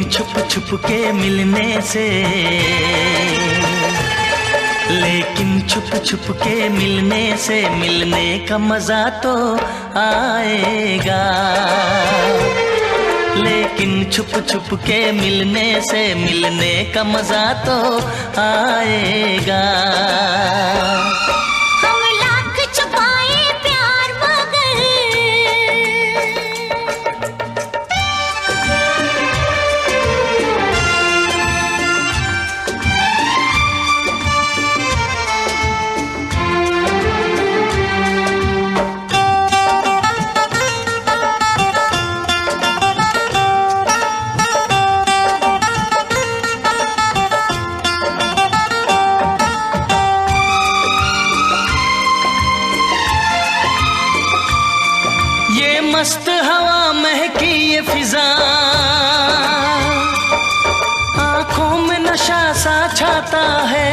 छुप छुप के मिलने से, लेकिन छुप छुप के मिलने से मिलने का मजा तो आएगा। लेकिन छुप छुप के मिलने से मिलने का मजा तो आएगा। हम लाख छुपाए प्यार मगर मस्त हवा महकी ये फिजा, आंखों में नशा सा छाता है।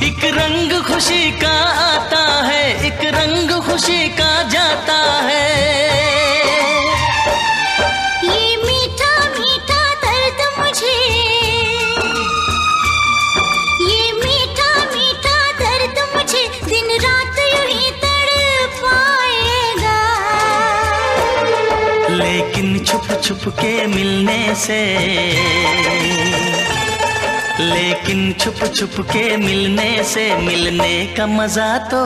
एक रंग खुशी का आता है, एक रंग खुशी का जाता है। ये मीठा मीठा दर्द मुझे, ये मीठा मीठा दर्द मुझे दिन रात यूं ही लेकिन छुप छुप के मिलने से, लेकिन छुप छुप के मिलने से मिलने का मजा तो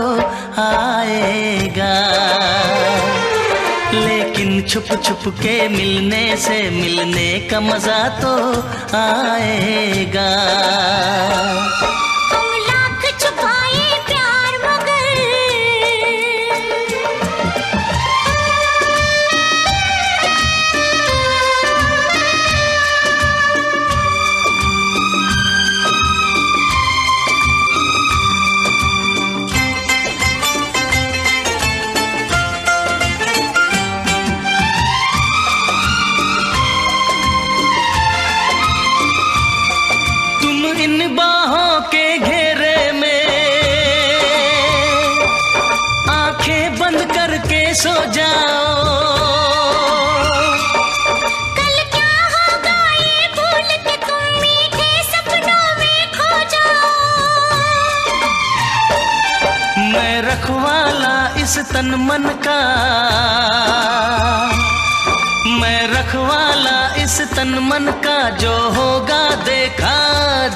आएगा। लेकिन छुप छुप के मिलने से मिलने का मजा तो आएगा। इन बाहों के घेरे में आंखें बंद करके सो जाओ। कल क्या होगा ये भूल के तुम मीठे सपनों में खो जाओ। मैं रखवाला इस तन मन का, मैं रखवाला इस तन मन का, जो होगा देखा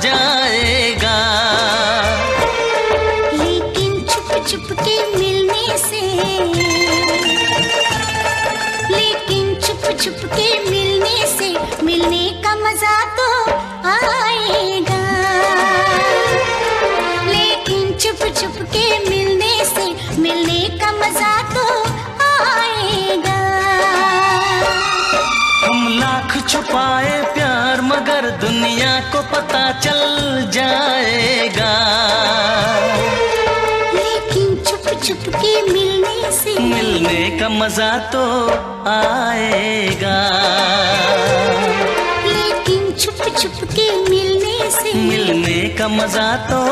जाएगा। लेकिन छुप छुप के मिलने से, लेकिन छुप छुप के मिलने से मिलने का मजा तो आएगा। लेकिन छुप छुप के मिलने से मिलने का मजा तो आएगा। हम लाख छुपाए प्यार मगर दुनिया को पता चल जाएगा। लेकिन छुप छुप के मिलने से मिलने का मजा तो आएगा। लेकिन छुप छुप के मिलने से मिलने का मजा तो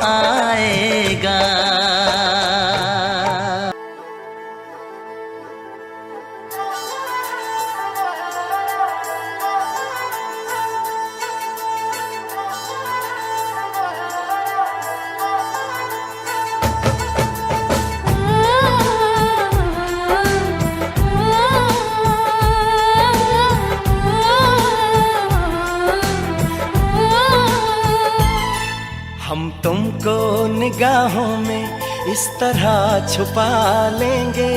आएगा। हम तुमको निगाहों में इस तरह छुपा लेंगे,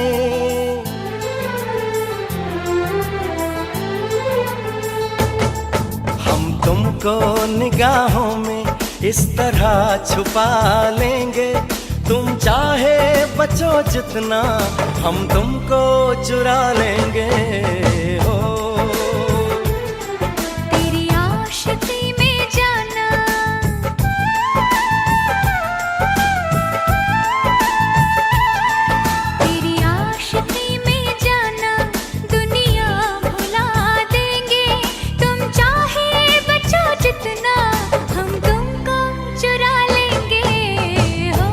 हम तुमको निगाहों में इस तरह छुपा लेंगे। तुम चाहे बचो जितना हम तुमको चुरा लेंगे। हो तेरी आशिकी में जाना, तेरी आशिकी में जाना दुनिया भुला देंगे। तुम चाहे बचो जितना हम तुमको चुरा लेंगे। हो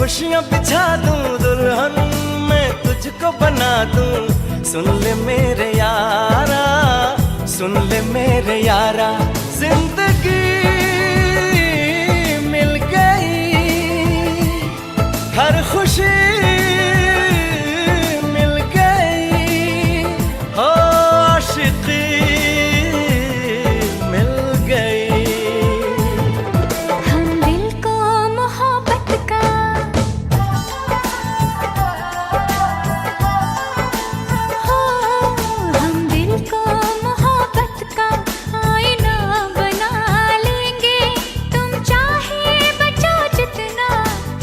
खुशियाँ बिछा दूं, दुल्हन मैं तुझको बना दूं। सुन ले मेरे यारा, सुन ले मेरे यारा, जिंदगी मिल गई, हर खुशी मिल गई, हो आशिकी मिल गई। हम दिल को मोहब्बत का हो, हम दिल को मोहब्बत का आईना बना लेंगे। तुम चाहे बचो जितना,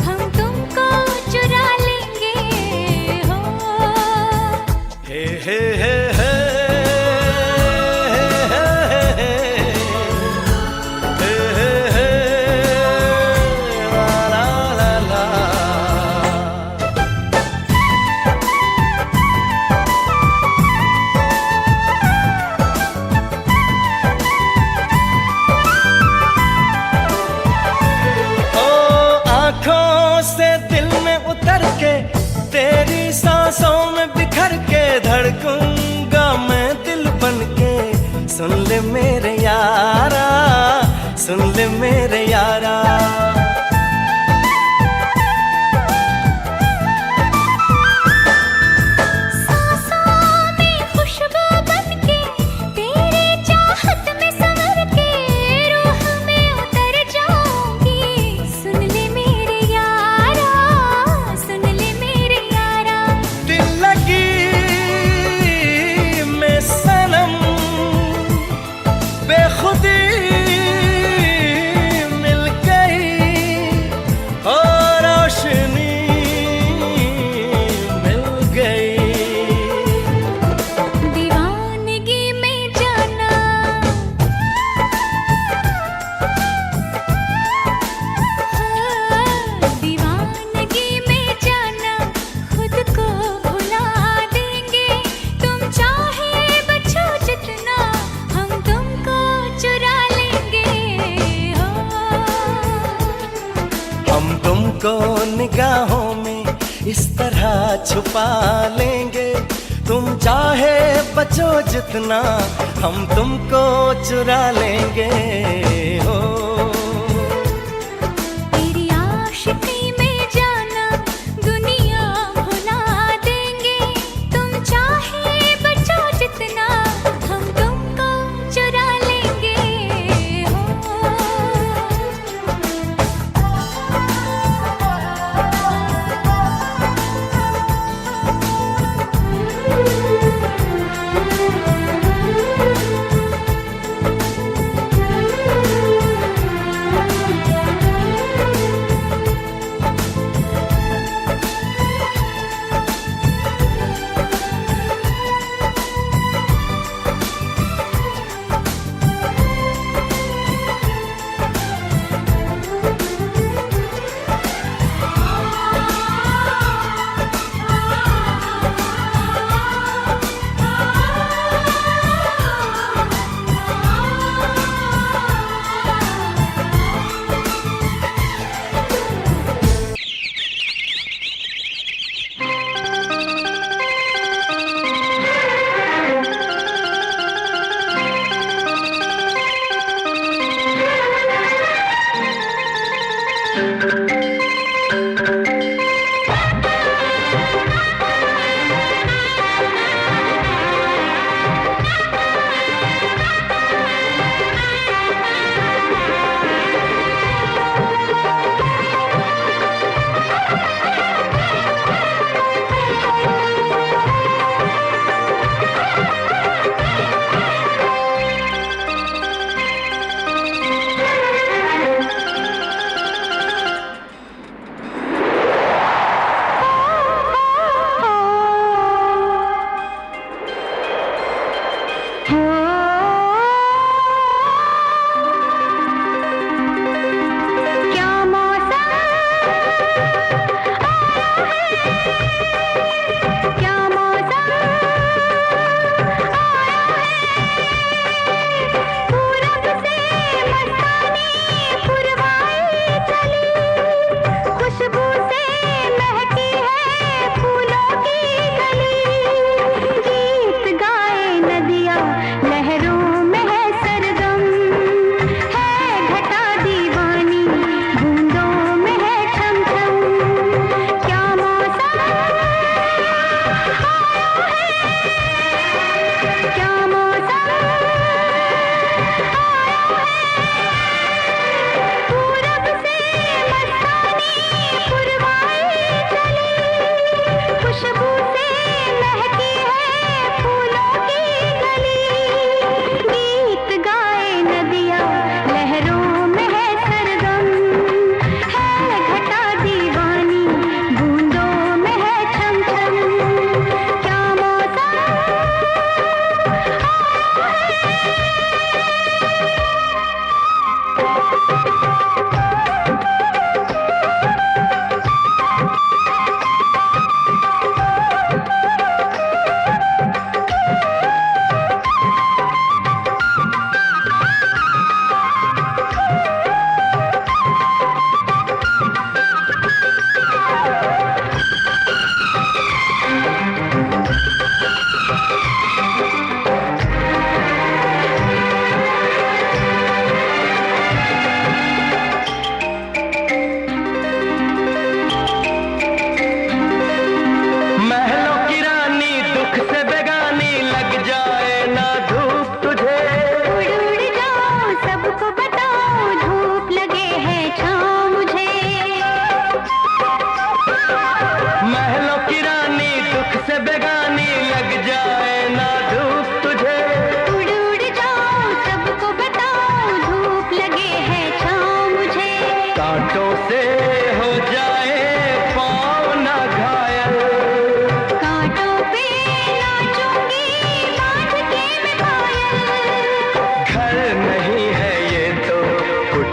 हम तुमको चुरा लेंगे हो। हे हे हे हे से दिल में उतर के, तेरी सांसों में बिखर के, धड़कूंगा मैं दिल बन के। सुन ले मेरे यारा, सुन ले मेरे यारा, सांसों में खुशबू बन के, तेरे चाहत में संवर के, रूह में उतर जाऊंगी। सुन ले मेरे यारा, सुन ले मेरे यारा, दिल लगी मैं सनम, बेखुदी मिल गई, और रोशनी मिल गई। दीवानगी में जाना, हाँ, दीवानगी में जाना, खुद को भुला देंगे। तुम चाहे बचो जितना, हम तुमको चुरा लेंगे हो। हम तुमको निगाहों में इस तरह छुपा लेंगे। तुम चाहे बचो जितना, हम तुमको चुरा लेंगे हो। तेरी आशिकी में जाना, दुनिया भुला देंगे। तुम चाहे बचो जितना, हम तुमको चुरा लेंगे हो।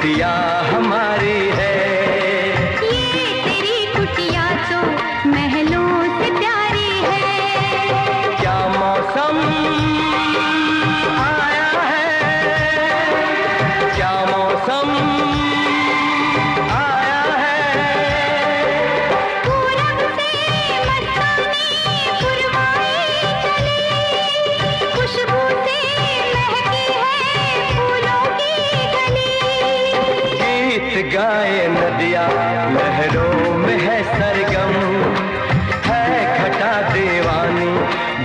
कुटिया हमारी है। ये तेरी कुटिया तो महलों से प्यारी है। क्या मौसम आया है, क्या मौसम आया है। पूरब से मस्तानी पुरवाई चली, खुशबू से महकी है फूलों की गली। गीत गाए नदिया लहरों में है सरगम, है घटा दीवानी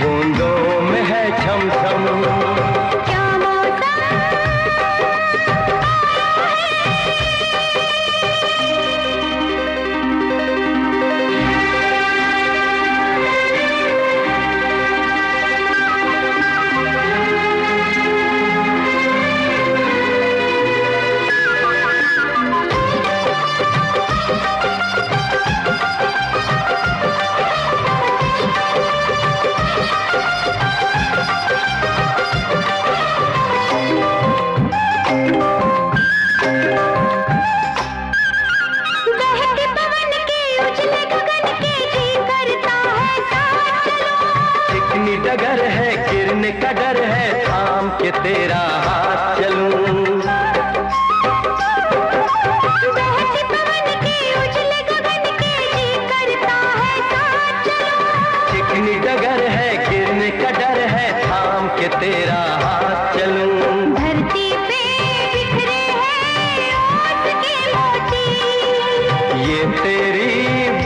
बूंदों में है छम छम। क्या मौसम बहते पवन के उछले गगन के जी करता है साथ चलो। चिकनी डगर है किरण का डर है, थाम के तेरा हाथ चलूं। बहते पवन के उछले गगन के जी करता है साथ चलो। चिकनी डगर है किरण का डर है, थाम के तेरा हाथ चलूं। धरती पे बिखरे हैं ओस के मोती, ये तेरी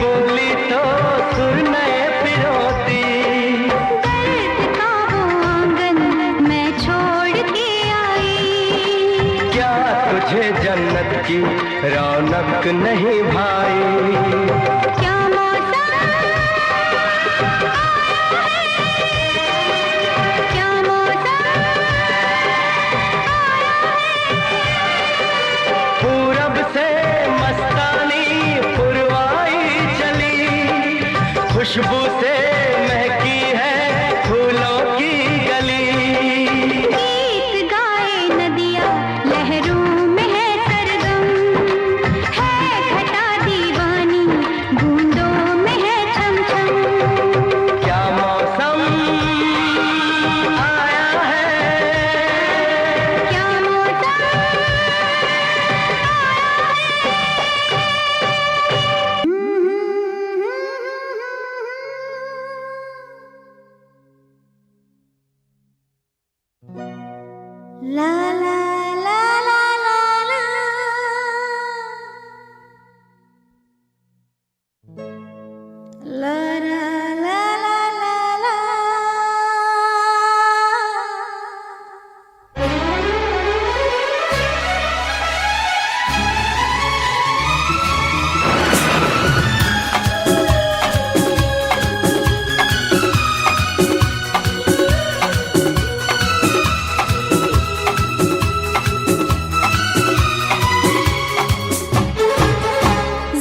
बोली तो सुर नए पिरोती। दर्द का वो आंगन मैं छोड़ के आई। क्या तुझे जन्नत की रौनक नहीं भाई। क्या मौसम क्या मौसम पूरब से मस्तानी पुरवाई चली, खुशबू से महकी है फूलों की गली। गीत गाए नदिया लहरों में है सरगम, है घटा दीवानी बूंदों में है छम छम। क्या मौसम आया है, क्या मौसम ला ला ला ला ला ला ला ला ला ला ला ला।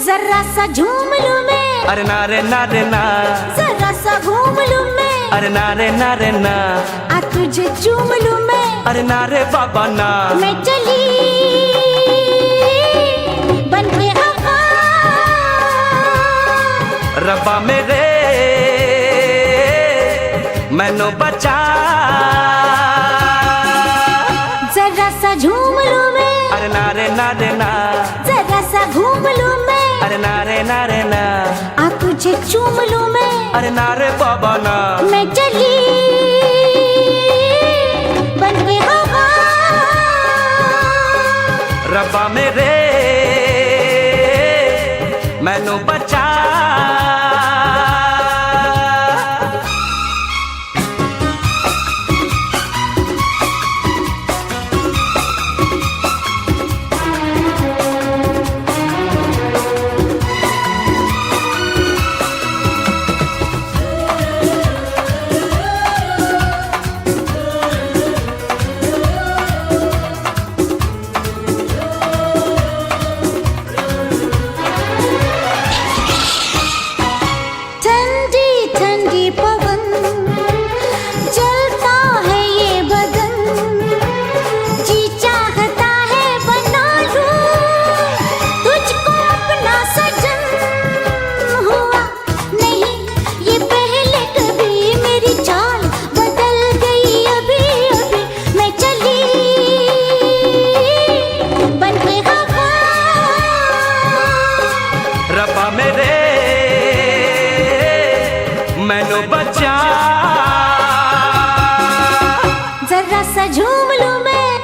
जरा सा झूम लूं मैं, अरे नारे नारे ना, जरा सा घूम लूं मैं, अरे नारे नारे ना, आ तुझे चूम लूं मैं। अरे नारे बाबा ना। मैं चली बन के आका, रब्बा मेरे मैनू बचा। जरा सा झूम लूं मैं, अरे नारे नारे ना, जरा सा घूम लूं मैं, अरे नारे नारे ना, आ तुझे चूम लूं मैं। अरे नारे बाबा ना। मैं चली बन के आका, रब्बा मेरे मैनू बचा।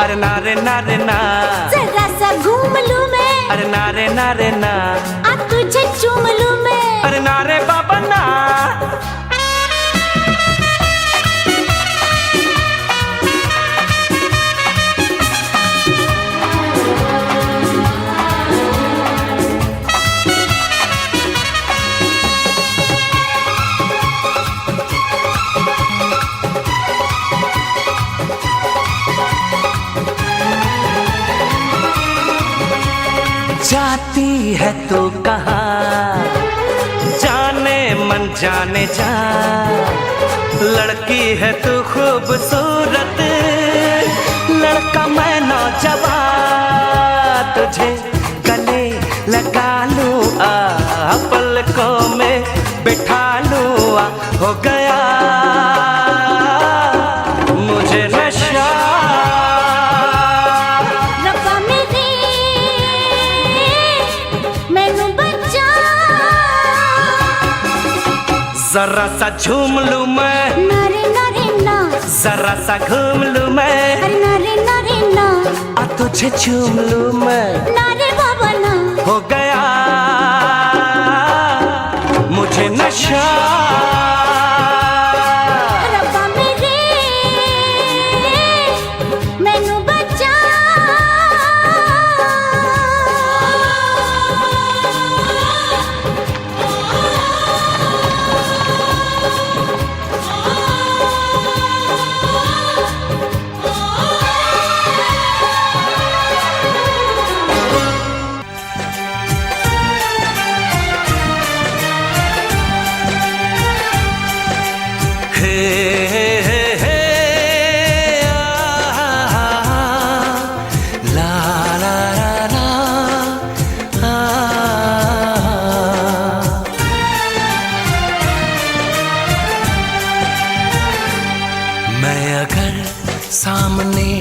अरे नारे नारे ना, जरा सा घूम लूं मैं, अरे नारे नारे ना, आ तुझे चूम लूं मैं, अरे नारे बाबा ना। जाती है तो कहाँ जाने मन जाने जा, लड़की है तू खूबसूरत, लड़का मैं नौजवान, तुझे गले लगा लूं आ, पलकों में बिठा लूं आ, हो गया मुझे नशा। जरा सा झूम लूं मैं, नारे नारे ना, जरा सा घूम लूं मैं, अरे नारे नारे ना, आ तुझे चूम लूं मैं, नारे बाबा ना, हो गया मुझे नशा। रब्बा मेरे मैनू बचा। मैं अगर सामने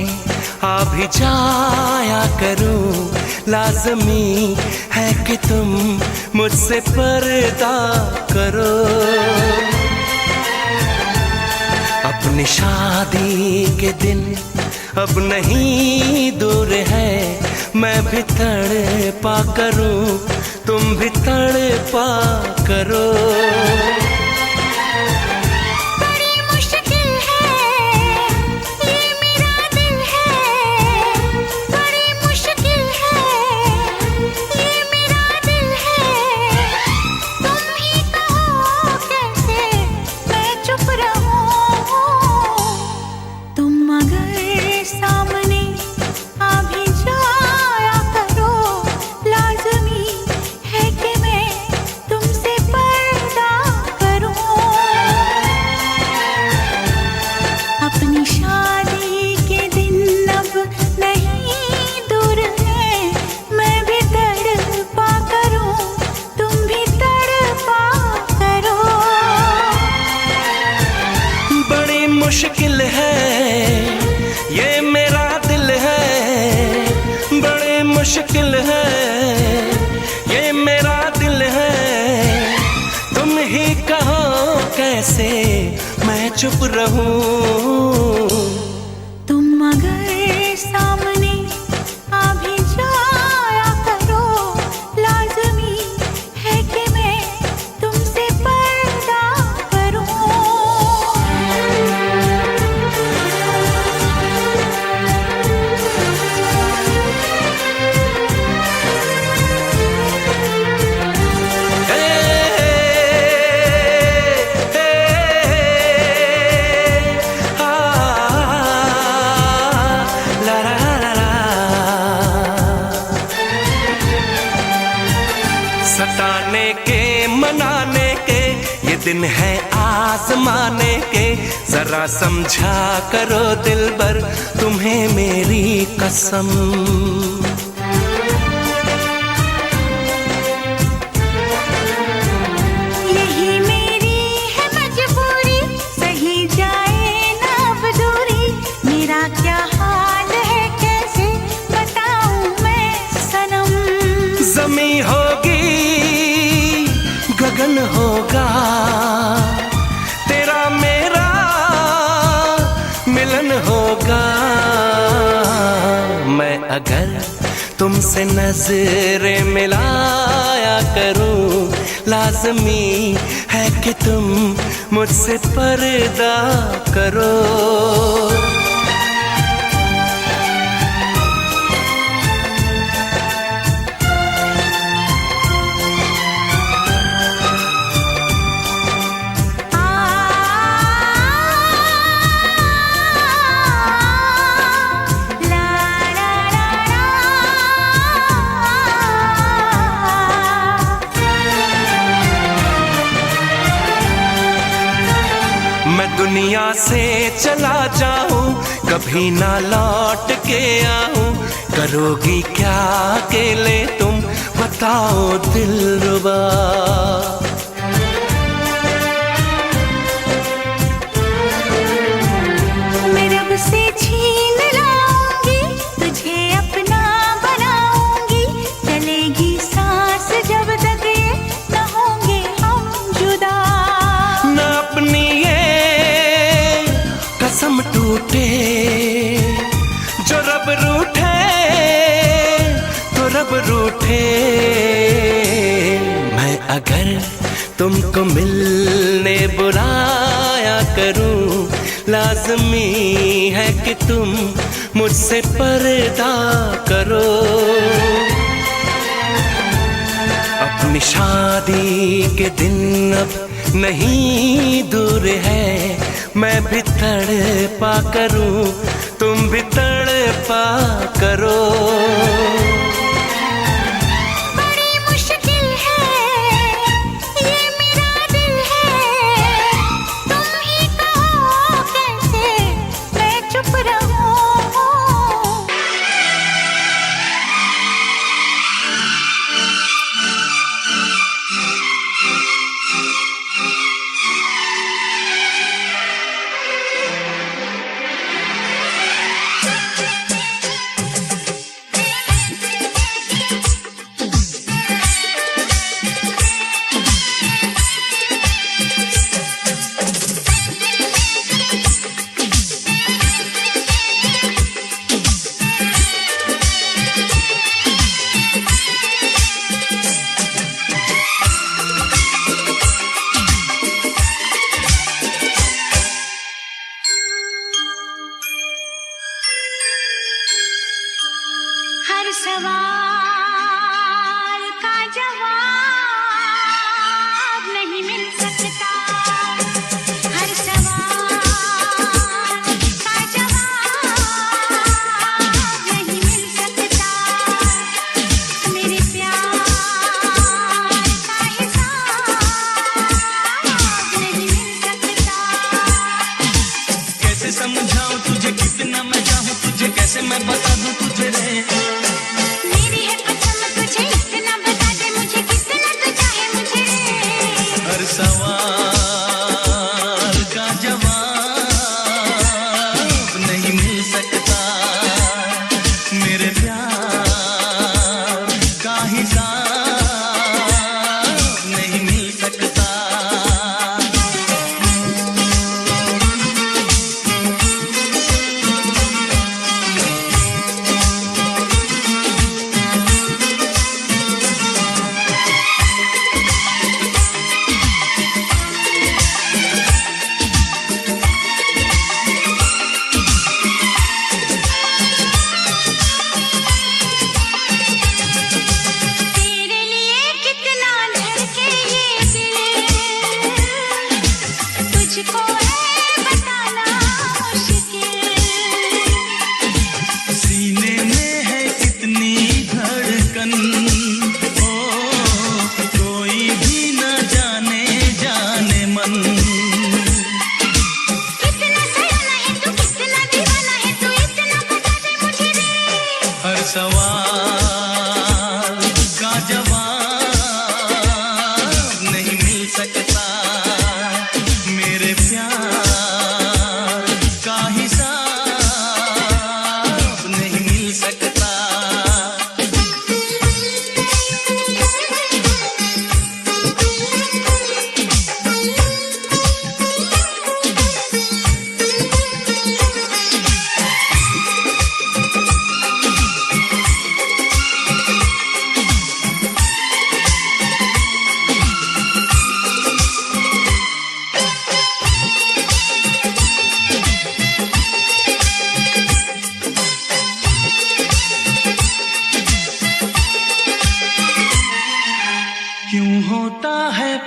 आ भी जाया करूं, लाज़मी है कि तुम मुझसे पर्दा करो। अपनी शादी के दिन अब नहीं दूर है, मैं भी तड़पा करूं, तुम भी तड़पा करो। मुश्किल है ये मेरा दिल है, बड़ी मुश्किल है ये मेरा दिल है, तुम ही कहो कैसे मैं चुप रहूं। तुम अगर सामने आ भी जाया करो, लाज़मी है कि मैं तुमसे पर्दा करूं। सताने के मनाने के ये दिन है आजमाने के, जरा समझा करो दिलबर तुम्हें मेरी कसम। यही मेरी है मजबूरी, सही जाए ना अब दूरी, मेरा क्या हाल है कैसे बताऊं मैं सनम। ज़मीं होगी गगन होगा, तेरा मेरा मिलन होगा। अगर तुमसे नजरें मिलाया करूं, लाज़मी है कि तुम मुझसे पर्दा करो। मैं दुनिया से चला जाऊं, कभी ना लौट के आऊं, करोगी क्या अकेले तुम बताओ दिलरुबा। मैं रब से छीन लाऊंगी, तुझे अपना बनाऊंगी, चलेगी सांस जब तक ये न होंगे हम जुदा। न अपनी कसम टूटे, जो रब रूठे तो रब रूठे। मैं अगर तुमको मिलने बुलाया करूं, लाज़मी है कि तुम मुझसे पर्दा करो। अपनी शादी के दिन अब नहीं दूर है, मैं भी तड़पा करूं, तुम भी तड़पा करो। बड़ी मुश्किल है ये मेरा दिल है, तुम ही कहो कैसे मैं चुप रहूं। हर सवाल का जवाब नहीं मिल सकता, हर सवाल का जवाब नहीं मिल सकता, मेरे प्यार का हिसाब नहीं मिल सकता। कैसे समझाऊं तुझे कितना मैं चाहूं तुझे, कैसे मैं बता दूं तुझे रे। मेरी है कसम तुझे इतना बता दे मुझे, कितना तू चाहे मुझे। हर सवाल का जवाब नहीं मिल सकता, मेरे प्यार का हिसाब नहीं मिल सकता। तेरे लिए कितना धड़के ये दिल, तुझको है बताना मुश्किल। सीने में है कितनी धड़कन, ओ कोई भी न जाने जाने मन। कितना सयाना है तू, कितना दीवाना है तू, इतना बता दे मुझे रे। हर सवाल का जवाब नहीं मिल सकता, मेरे प्यार का हिसाब नहीं मिल सकता।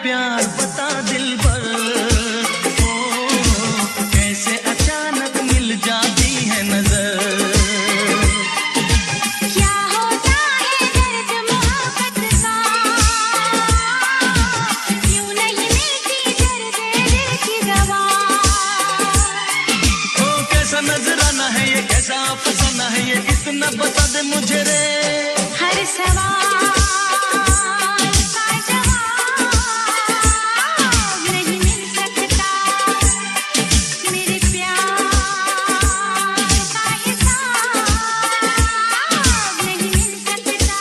प्यार बता दिल भर, ओ कैसे अचानक मिल जाती है नजर। क्या होता है दर्द मोहब्बत का, क्यों नहीं मिलती दर्द दिल की दवा। ओ कैसा नजराना है ये, कैसा अफसाना है ये, इतना बता दे मुझे रे। हर सवाल का जवाब नहीं मिल सकता, मेरे प्यार का हिसाब नहीं मिल सकता।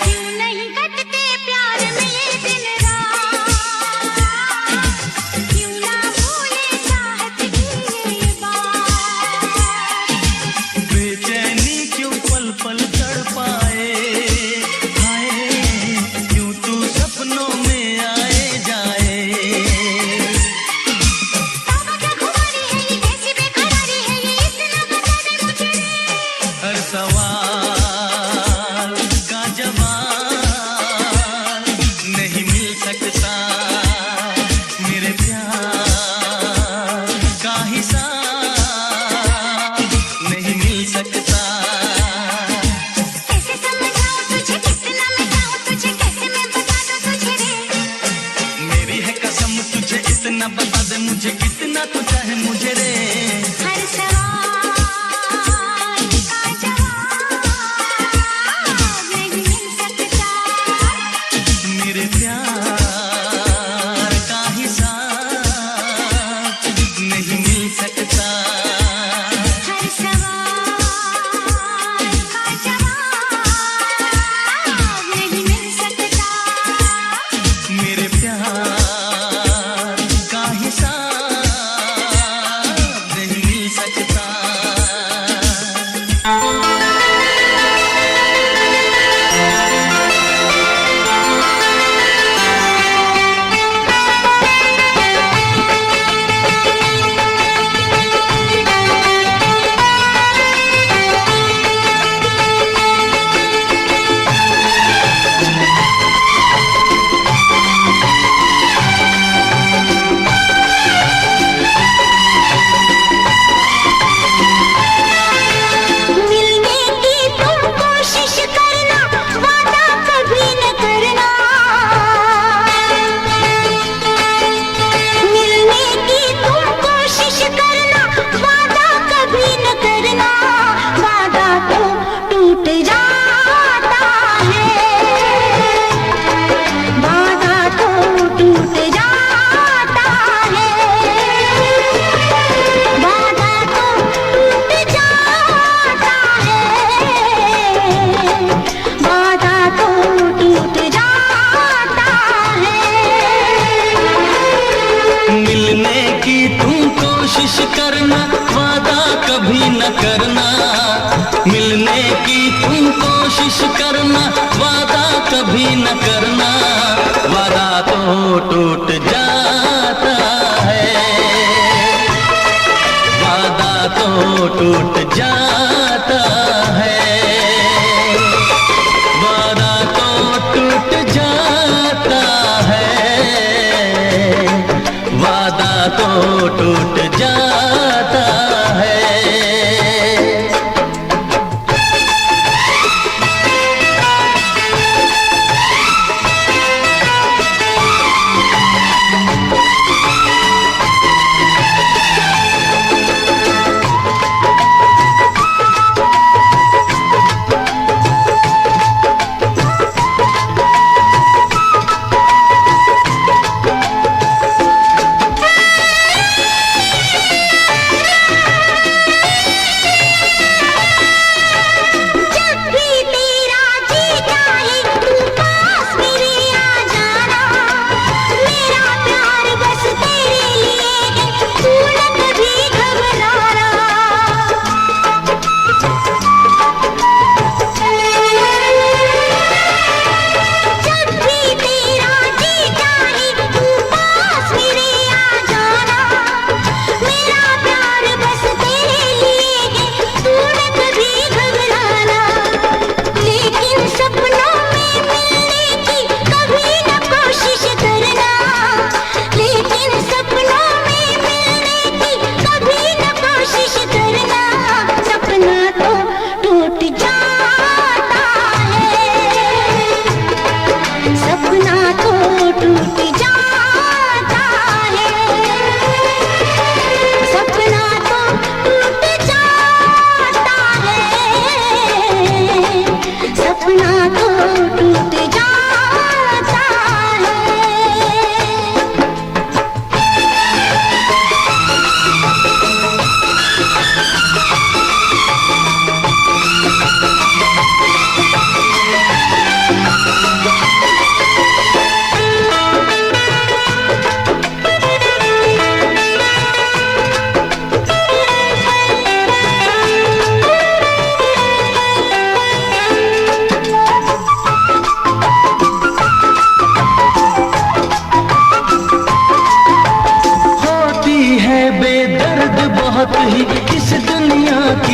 क्यों नहीं कटते प्यार में ये दिन रात, क्यों ना भूले चाहत की ये बात। बेचैनी क्यों पल पल तड़पाए, हाय क्यों तू सपनों में आए जाए। तौबा क्या खुमारी है ये, कैसी बेकरारी है ये, इतना बता दे मुझे रे। हर सवाल का जवाब नहीं मिल सकता, मेरे प्यार का हिसाब नहीं मिल सकता। कैसे समझाऊं तुझे, कितना मिटाऊं तुझे, कैसे मैं बता दूं तुझे रे। मेरी है कसम तुझे इतना बता दे मुझे, कितना तू चाहे मुझे रे। हर सवाल का जवाब नहीं मिल सकता, मेरे प्यार का हिसाब नहीं मिल सकता। हर सवाल का जवाब नहीं मिल सकता, मेरे प्यार का हिसाब नहीं मिल सकता। मिलने की तुम कोशिश करना, वादा कभी न करना। मिलने की तुम कोशिश करना, वादा कभी न करना। वादा तो टूट जाता है, वादा तो टूट जाता है, वादा तो टूट जाता है, वादा तो टूट जाता है। मिलने की तुम कोशिश करना, वादा कभी न करना। मिलने की तुम कोशिश करना, वादा कभी न करना। वादा तो टूट जाता है, वादा तो टूट जाता है, वादा तो टूट जाता है, वादा तो टूट जाता है।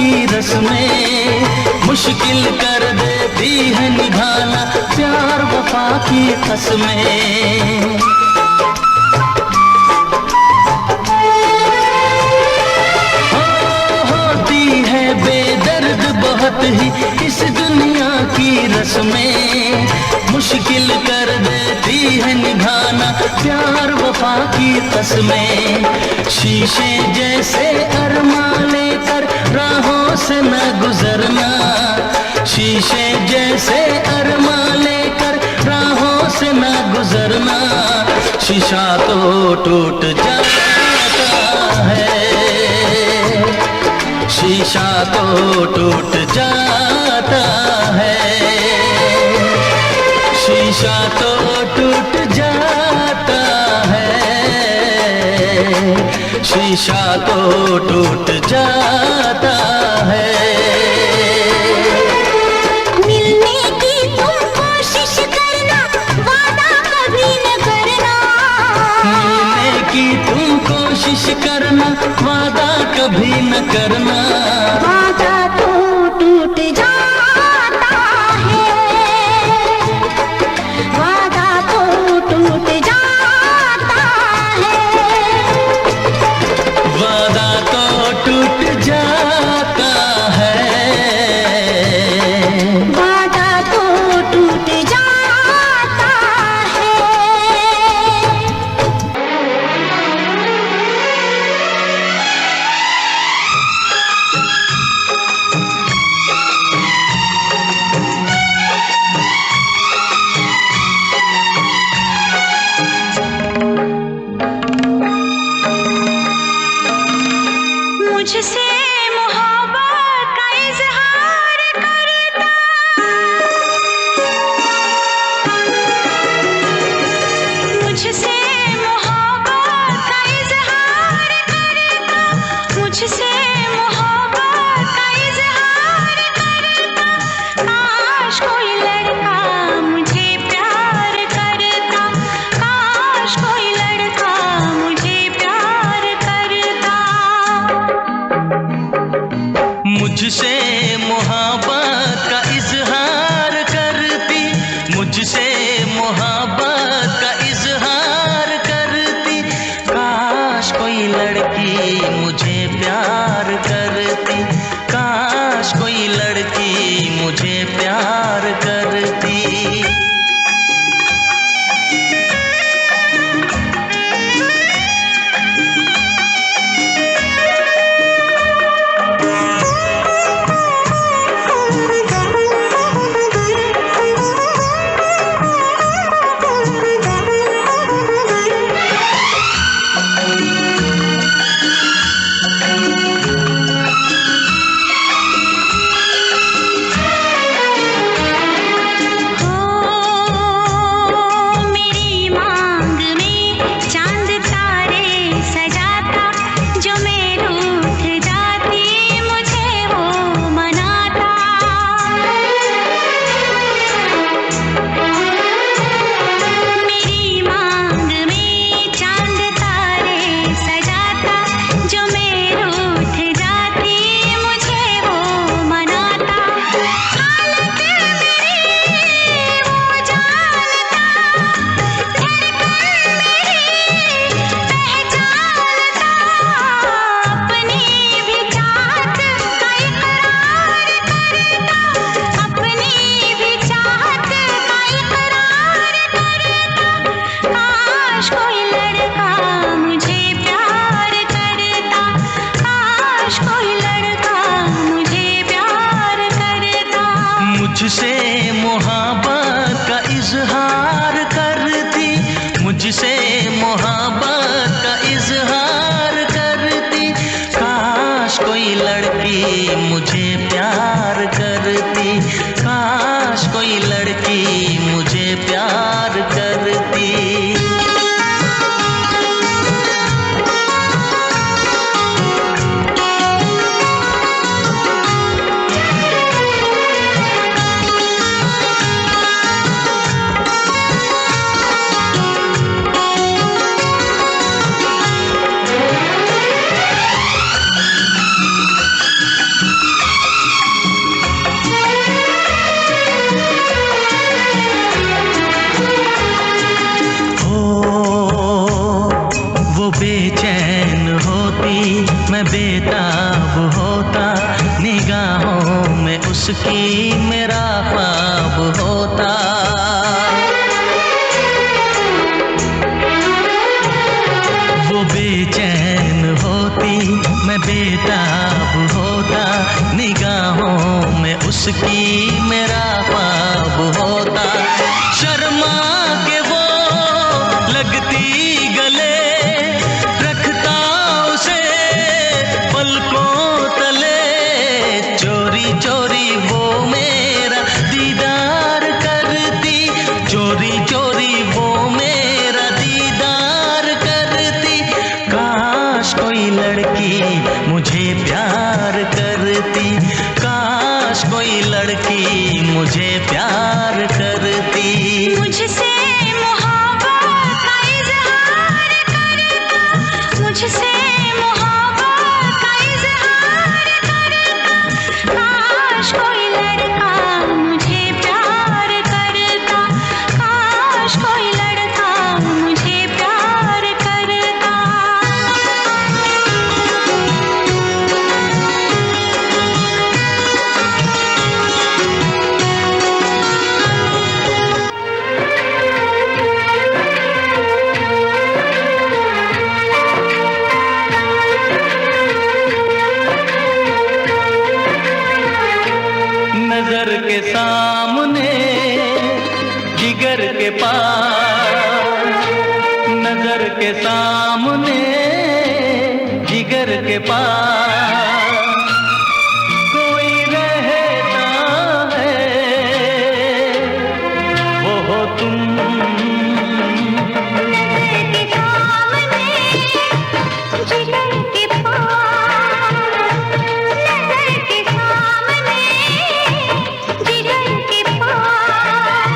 की रस्में मुश्किल कर देती है निभाना प्यार वफा की कसमें। होती है बेदर्द बहुत ही इस दुनिया की रस्में मुश्किल कर देती है निभाना प्यार वफा की कसमें। शीशे जैसे अरमान लेकर राहों से न गुजरना, शीशे जैसे अरमान लेकर राहों से न गुजरना। शीशा तो टूट जाता है, शीशा तो टूट जाता है, शीशा तो टूट जाता है, शीशा तो टूट जाता है। मिलने की तुम कोशिश करना वादा कभी न करना, मिलने की तुम कोशिश करना वादा कभी न करना। वादा तो टूट जाता है, वादा तो टूट जाता है, वादा तो टूट जाता है, वादा तो टूट जाता है। मुझसे मोहब्बत का इजहार करता, मुझसे मोहब्बत का इजहार करता, मुझसे मोहब्बत का इजहार करता। काश कोई लड़का मुझे प्यार करता, काश कोई लड़का मुझे प्यार करता। मुझसे मोहब्बत का इजहार करती, मुझसे मोहब्बत का इजहार करती। काश कोई लड़की मुझे प्यार करती, काश कोई लड़की मुझे प्यार करती। मेरी मांग में चांद तारे सजाता, जो मैं रूठ जाती मुझे वो मनाता। मेरी मांग में चांद तारे सजाता, जो मैं रूठ जाती मुझे वो मनाता। हालत मेरी वो जानता, धड़कन मेरी पहचानता। अपनी भी चाहत का इकरार करता, अपनी भी चाहत का इकरार करता। काश कोई लड़का मुझे प्यार करता, काश कोई लड़का मुझे प्यार करता। मुझसे मोहब्बत का इजहार करती, मुझसे मोहब्बत का इजहार करती। काश कोई लड़की मुझे प्यार करती, काश कोई लड़की मुझे प्यार करती। उसकी मेरा ख्वाब होता। वो बेचैन होती, मैं बेताब होता, निगाहों में उसकी मेरा ख्वाब होता। शर्मा के वो लगती गले, रखता उसे पलकों तले, चोरी चोरी वो मेरा दीदार करती, चोरी चोरी वो मेरा दीदार करती। काश कोई लड़की मुझे प्यार करती, काश कोई लड़की मुझे प्यार करती। मुझसे मोहब्बत का इज़हार करता, मुझसे मोहब्बत का इज़हार करता। काश कोई लड़का मुझे प्यार करता, काश कोई लड़का मुझे प्यार करता। नजर के सामने जिगर के पास, नजर के सामने जिगर के पास कोई रहता है, वो हो तुम। के सामने जिगर के पास, नजर के सामने जिगर के पास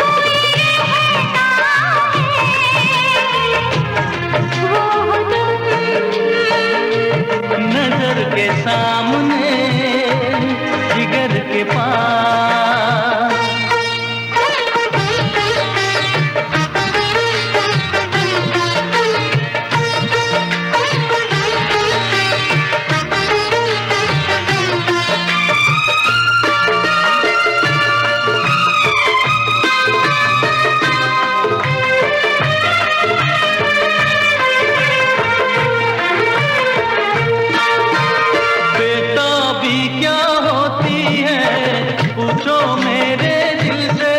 कोई रहता है, वो हो तुम। नजर के सामने जिगर के पास बेताबी क्या होती है पूछो मेरे दिल से,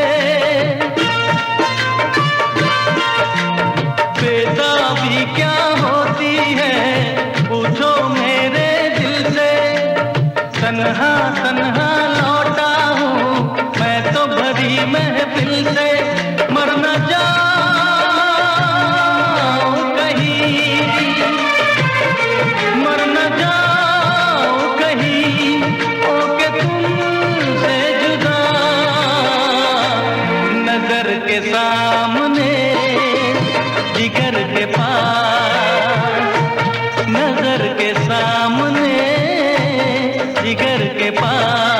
बेताबी क्या होती है पूछो मेरे दिल से। तन्हा तन्हा लौटा हूँ मैं तो भरी महफिल से, मर न जाऊं कहीं, मर न जाऊं कहीं होके तुमसे जुदा। नजर के सामने जिगर के पास, नजर के सामने जिगर के पास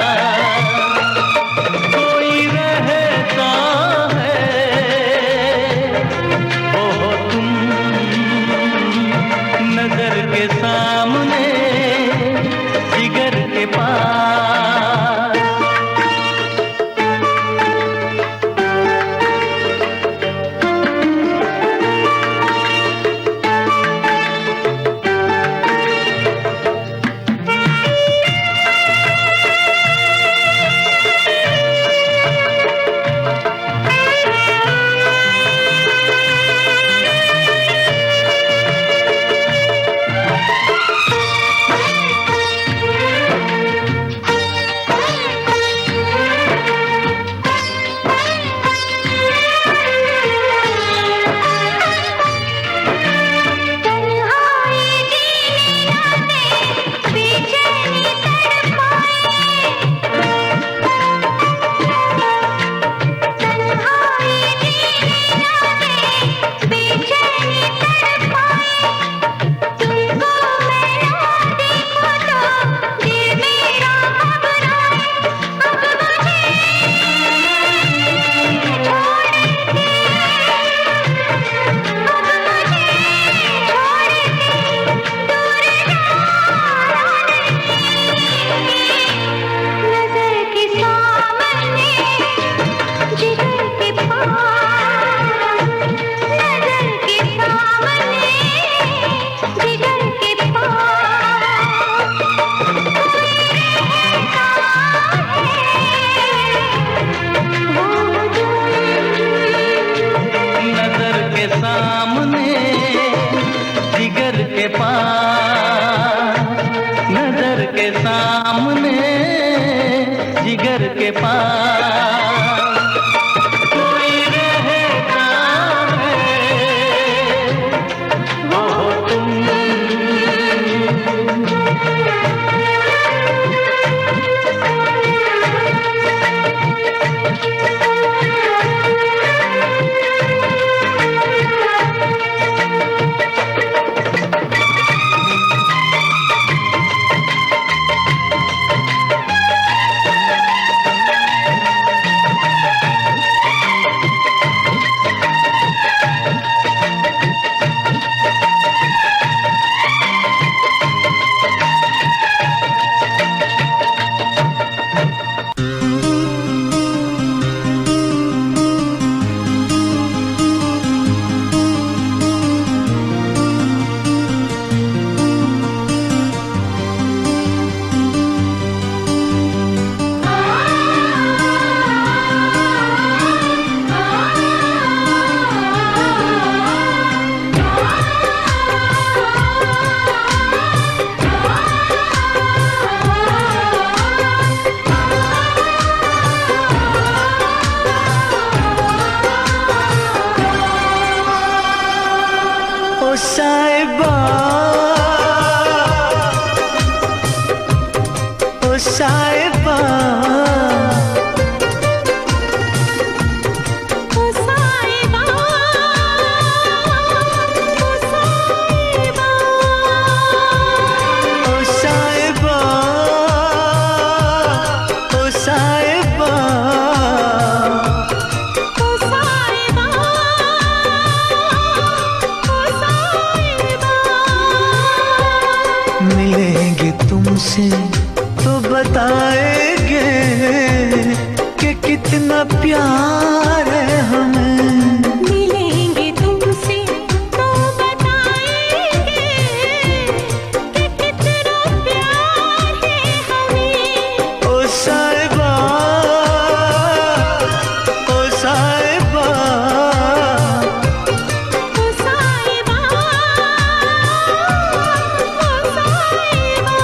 के सामने जिगर के पास कोई रहता है वो हो तुम। साहिबा ओ साहिबा ओ साहिबा ओ साहिबा ओ साहिबा ओ साहिबा मिलेंगे तुमसे तो बताएंगे कि कितना प्यार है हमें। मिलेंगे तुमसे तो बताएंगे कि कितना प्यार है हमें। ओ साहिबा ओ साहिबा ओ साहिबा ओ साहिबा।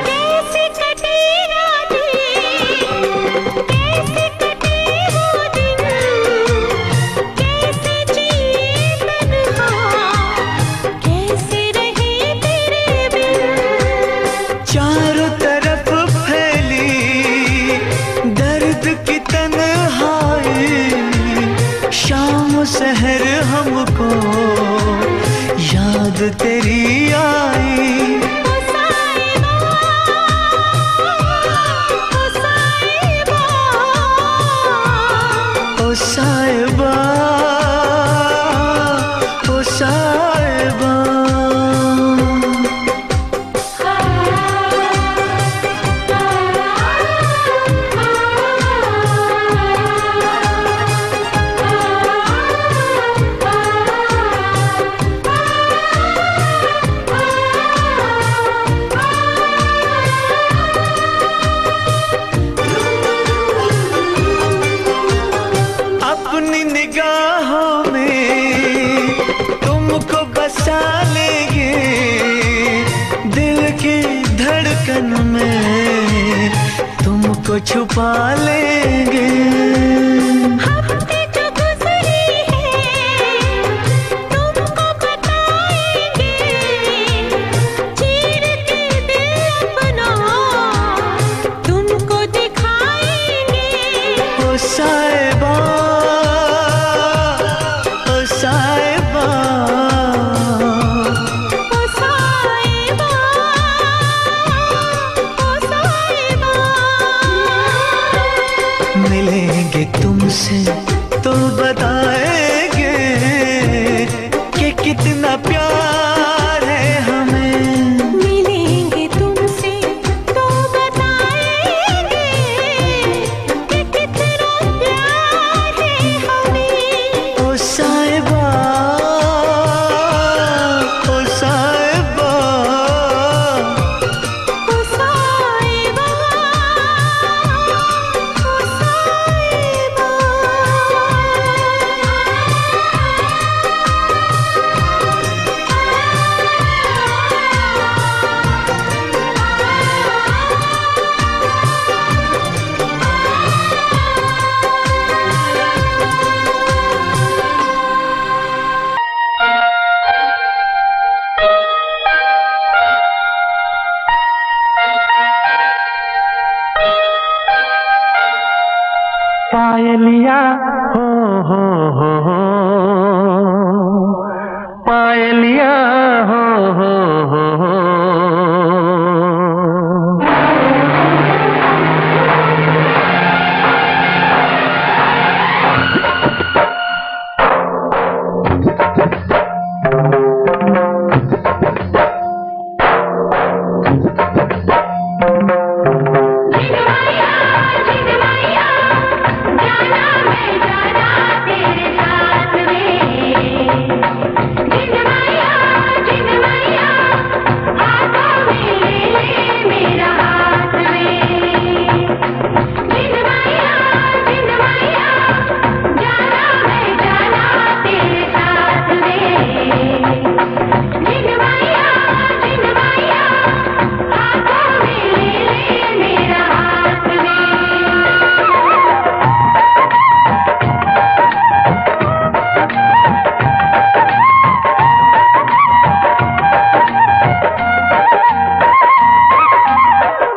कैसे कटेगा दिन, कैसे कटे वो दिन, कैसे जिए तन्हा, कैसे रहे तेरे बिन। चारों तरफ फैली दर्द की तन्हाई, शाम सहर हमको याद तेरी आई। ओ साहिबा ओ साहिबा ओ साहिबा ओ साहिबा अपनी निगाहों में तुमको बसा लेंगे, दिल की धड़कन में तुमको छुपा लेंगे। हफ्ते जो गुजरी है तुमको बताएंगे, चीर के दिल अपना तुमको दिखाएंगे। ओ साहिबा ओ साहिबा ओ साहिबा ओ साहिबा। मिलेंगे तुमसे तो बताएंगे कि कितना प्यार है हमें। मिलेंगे तुमसे तो बताएंगे कि कितना प्यार पायलिया हो पायलिया हो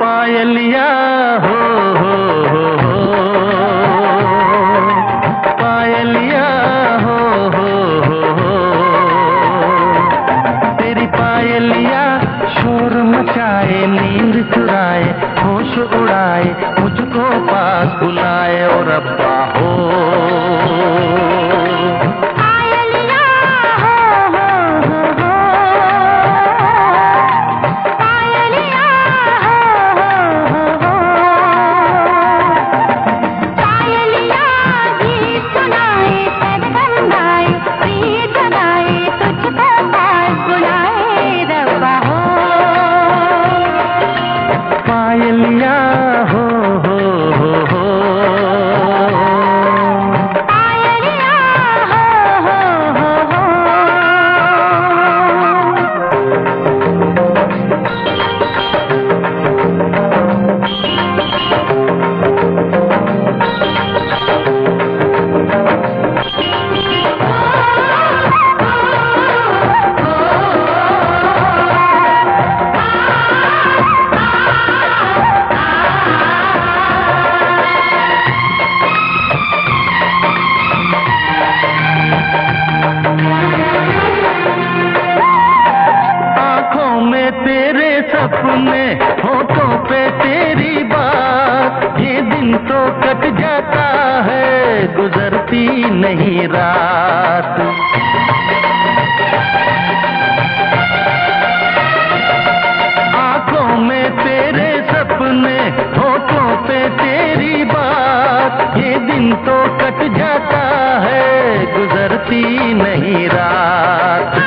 पायलिया हो पायलिया हो तेरी पायलिया शोर मचाए नींद चुराए होश उड़ाए मुझको पास बुलाए और रब्बा हो पायलिया हो पायलिया हो तेरे सपने होठों पे तेरी बात ये दिन तो कट जाता है गुजरती नहीं रात आंखों में तेरे सपने होठों पे तेरी बात ये दिन तो कट जाता है गुजरती नहीं रात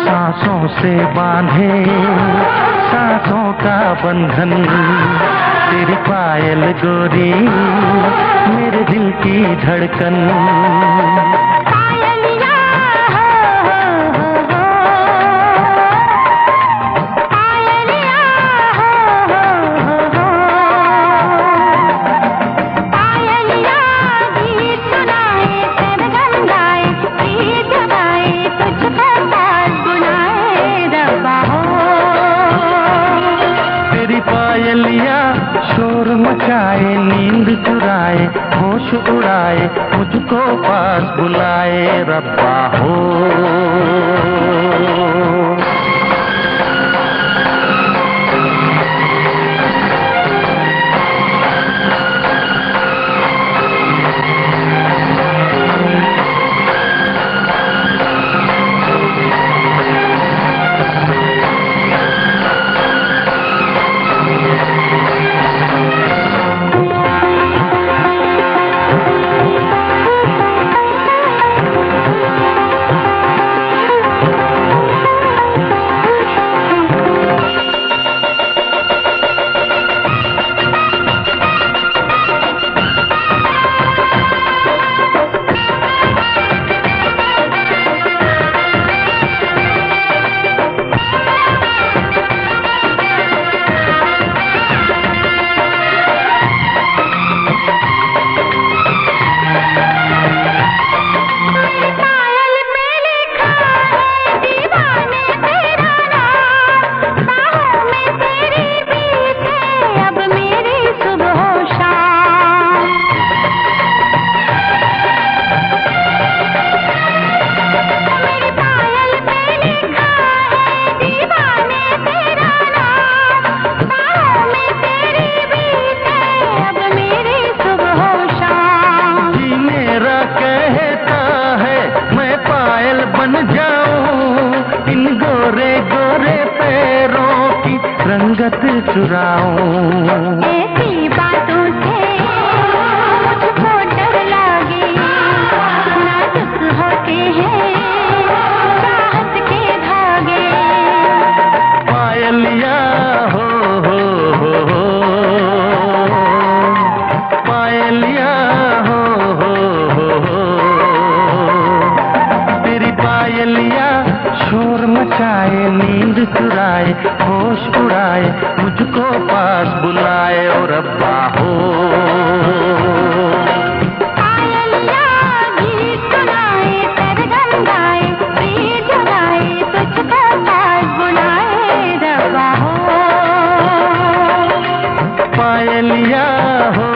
सांसों से बांधे सांसों का बंधन तेरी पायल गोरी मेरे दिल की धड़कन पायलिया पायलिया पायलिया गीत सुनाए सरगम गाए गीत गाए तुझको पायलिया शोर मचाए नींद चुराए होश उड़ाए मुझको पास बुलाए रब्बा हो संगत चुराऊं। ऐसी बातों से मुझको डर लागे, नाजुक होते हैं चाहत के धागे। पायलिया हो पायलिया हो तेरी पायलिया शोर मचाए, नींद चुराए, होश उड़ाए, मुझको पास बुलाए और अब्बा हो। पायलिया गीत सुनाए, सरगम गाए, प्रीत जगाए, तुझको पास बुलाए रब्बा हो। पायलिया हो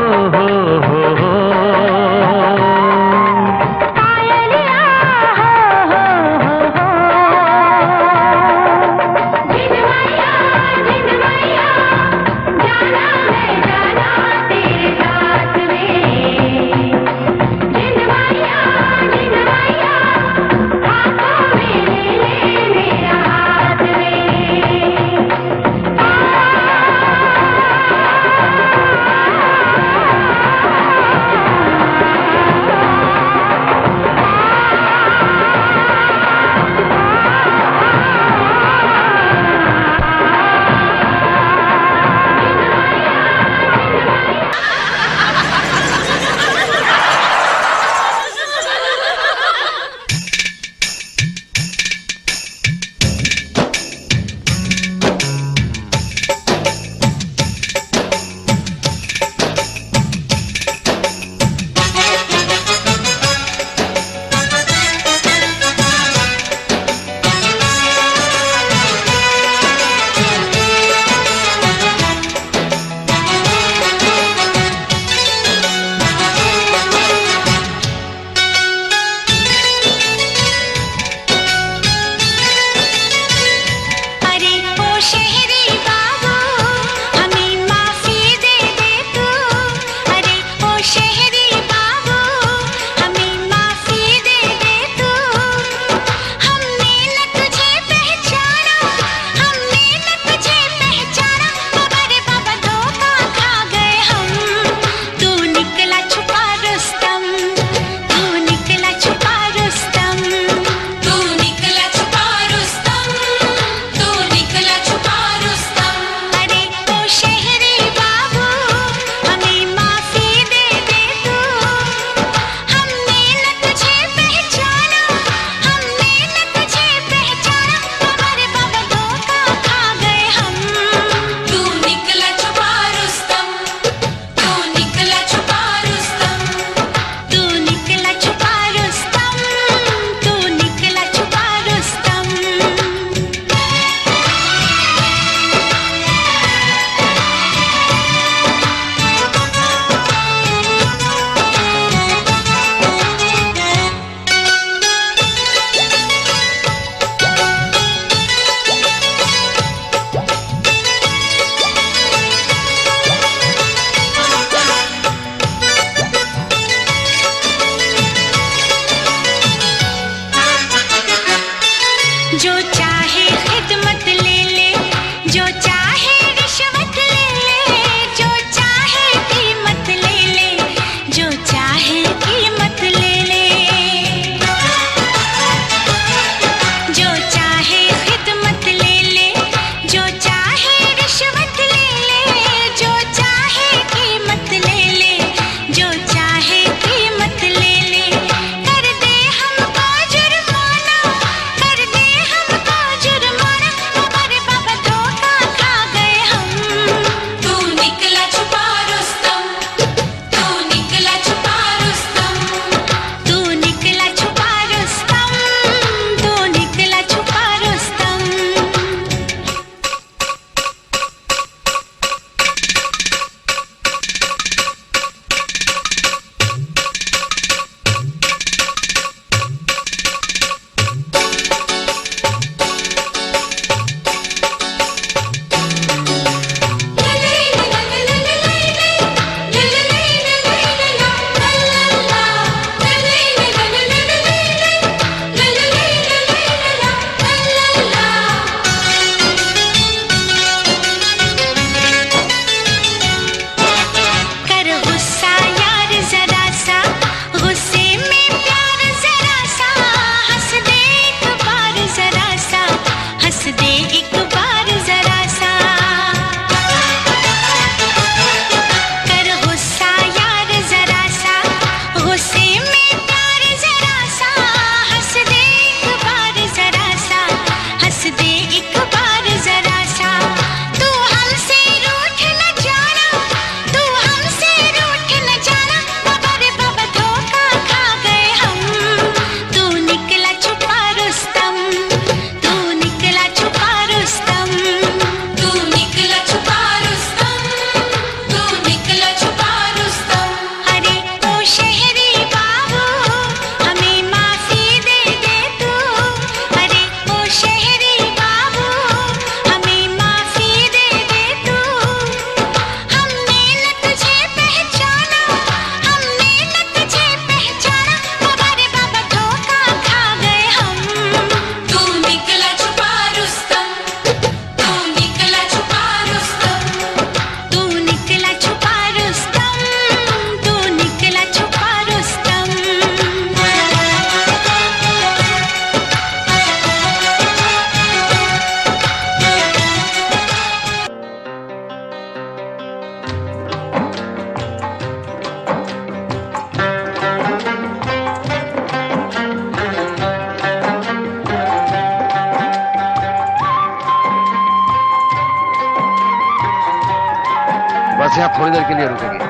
बस यहाँ थोड़ी देर के लिए रुकेंगे।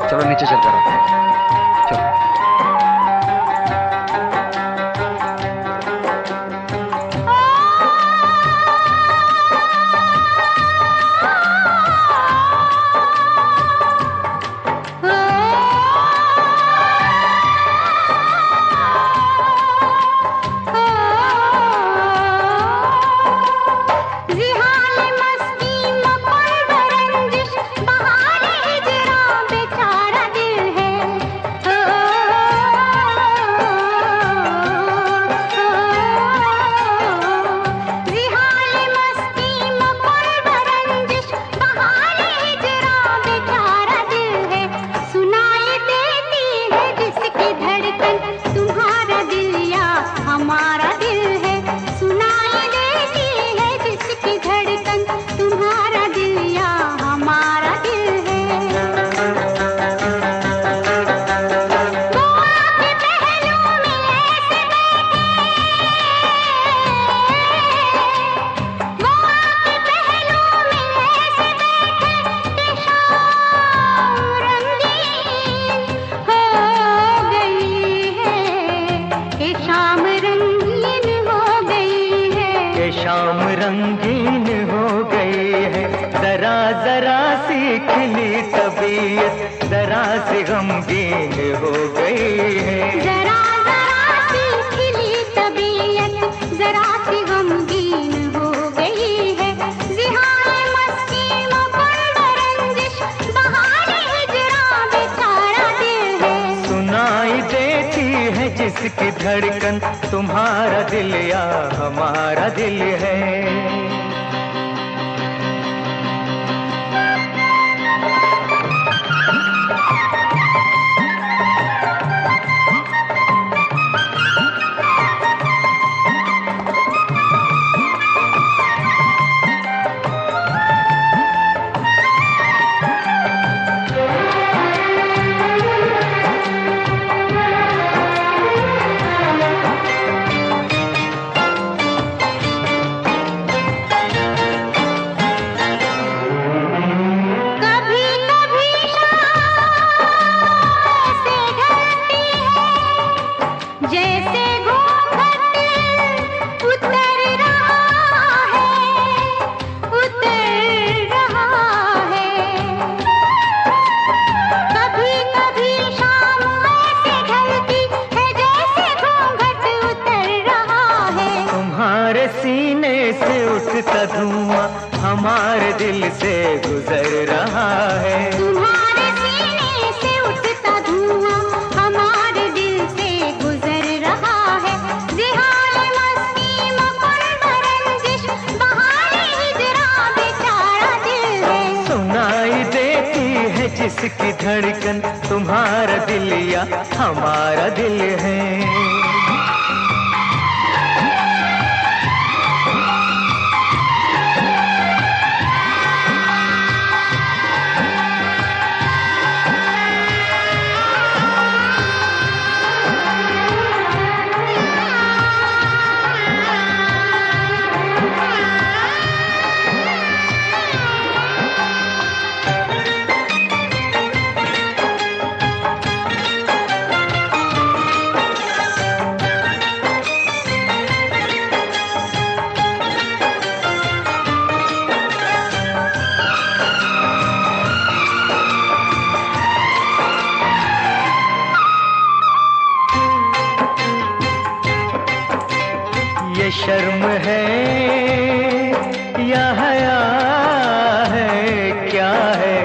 चलो नीचे चलकर आते हैं। चलो। शाम रंगीन हो गई है, जरा जरा सी खिली तबीयत जरा सी गमगीन हो गई है। जरा जरा सी खिली तबीयत जरा सी गमगीन हो गई है। जिहाए मस्ती मुकुंद रंजिश बहारे हिजरा बेचारा दिल है। सुनाई देती है जिसकी धड़कन तुम्हारा दिल या हमारा दिल है। धुआं हमारे दिल से गुजर रहा है। तुम्हारे सीने से उठता धुआं हमारे दिल से गुजर रहा है। जिहाए मस्ती मुकुंद रंजिश बहारे हिजरा बेचारा दिल है। सुनाई देती है जिसकी धड़कन तुम्हारा दिल या हमारा दिल है। ये शर्म है या हया है क्या है,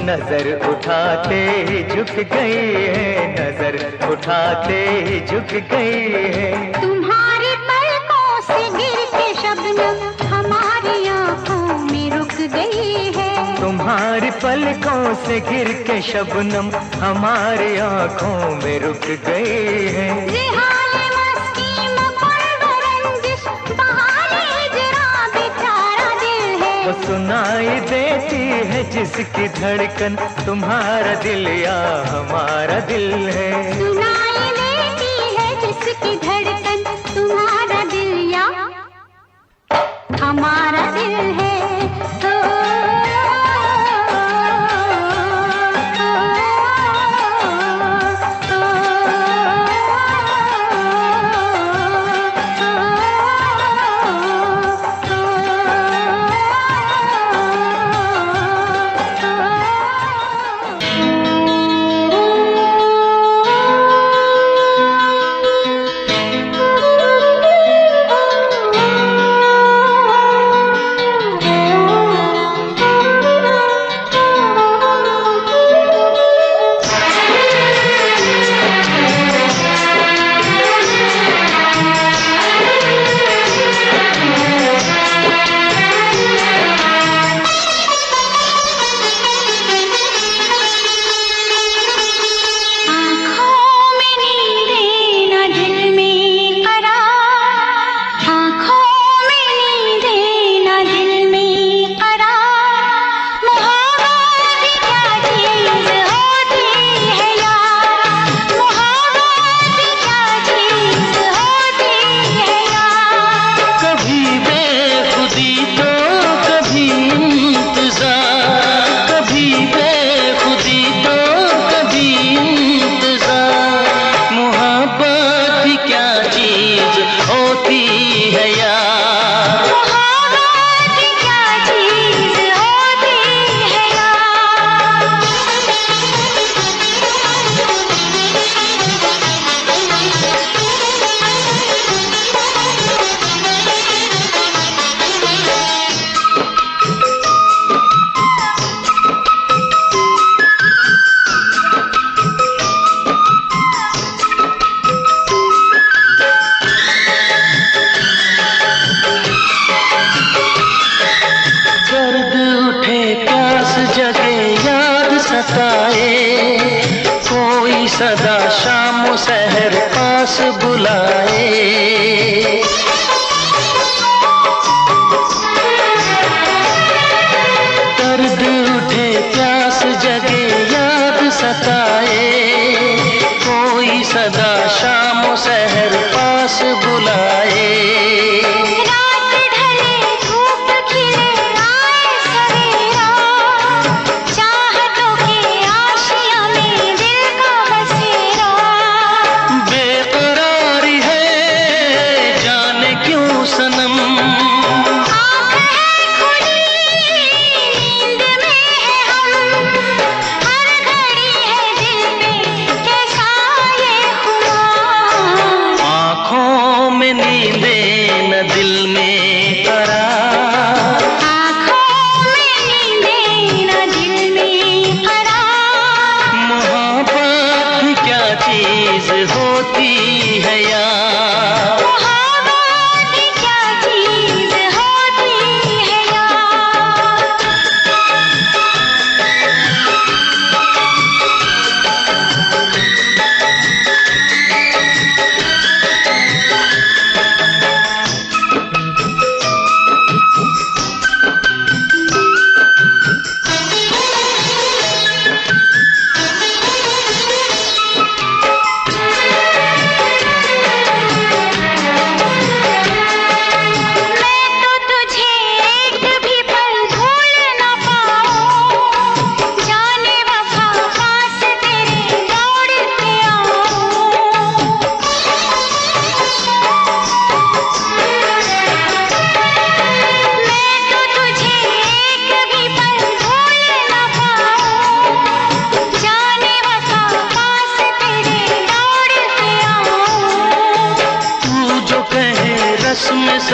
नजर उठाते ही झुक गई है, नजर उठाते ही झुक गई है। तुम्हारी पलकों से गिर के शबनम हमारी आंखों में रुक गई है। तुम्हारी पलकों से गिर के शबनम हमारी आंखों में रुक गई है। जिहाए मस्ती मुकुंद रंजिश बहारे हिजरा बेचारा दिल है। वो सुनाई देती है जिसकी धड़कन तुम्हारा दिल या हमारा दिल है। सुनाई देती है जिसकी धड़कन तुम्हारा दिल या हमारा दिल है।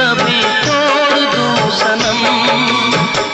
कभी तोड़ दूं सनम।